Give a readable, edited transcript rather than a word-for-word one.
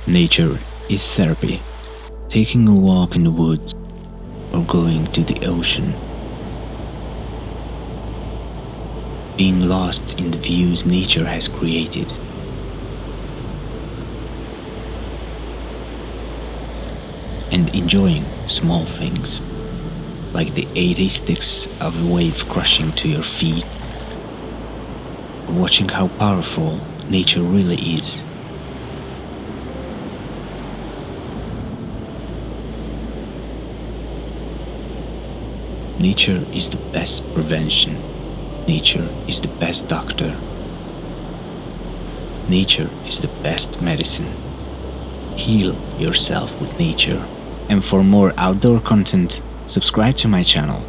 Nature is therapy. Taking a walk in the woods or going to the ocean. Being lost in the views nature has created. And enjoying small things, like the statistics of a wave crashing to your feet, or watching how powerful nature really is. Nature is the best prevention. Nature is the best doctor. Nature is the best medicine. Heal yourself with nature. And for more outdoor content, subscribe to my channel.